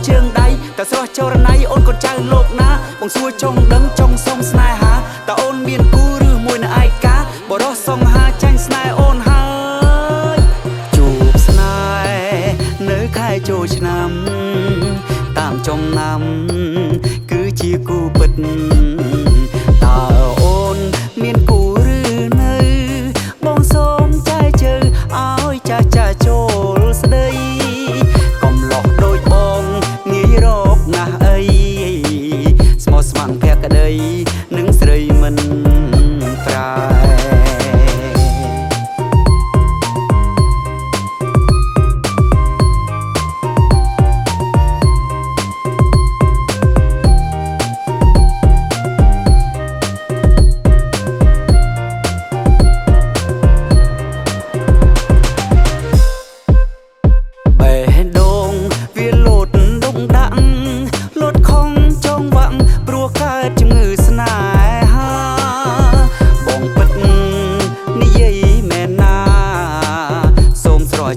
ជើងដៃតែស្រស់ចរណៃអូនកូនចៅលោកណាបងសួរចង់ដឹងចង់សុំស្នេហាតើអូនមានគូឬមួយនៅឯកាបរោះសង្ហាចាញ់ស្នេហ៍អូនហើយជួបស្នេហ៍នៅខែចូលឆ្នាំតាមចំណាំគឺជាគូពិតតើអូនមានគូឬនៅបងសូមចែកជើឲ្យចាស់ចូលស្ដីកំឡោះដូចបងងាយរកណាស់អីស្មោះស្ម័គ្រភក្តីនឹងស្រីមិនប្រែ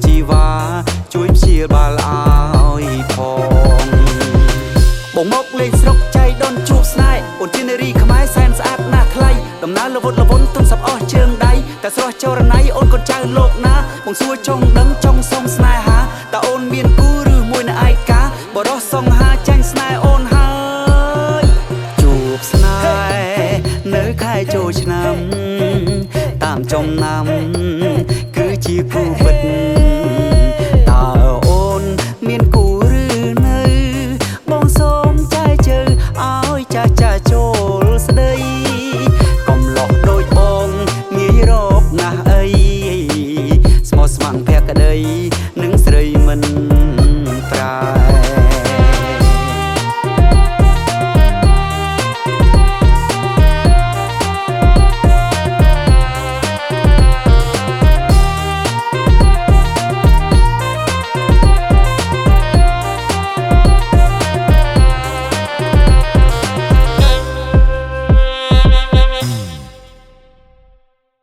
ជីវ៉ាជួយព្យាបាលឲ្យផងបងមកលេងស្រុកចៃដនជួបស្នេហ៍អូនជានារីខ្មែរសែនស្អាតណាស់ថ្លៃដំណើរល្វត់ល្វន់ទុនសាប់អស់ជើងដៃតែស្រស់ចរណៃអូនកូនចៅលោកណាបងសួរចង់ដឹងចង់សុំស្នេហាតើអូនមានគូឬមួយនៅឯកាបរោះសង្ហាចាញ់ស្នេហ៍អូនហើយជួបស្នេហ៍នៅខែចូលឆ្នាំតាមចំណាំគឺជាគូពិត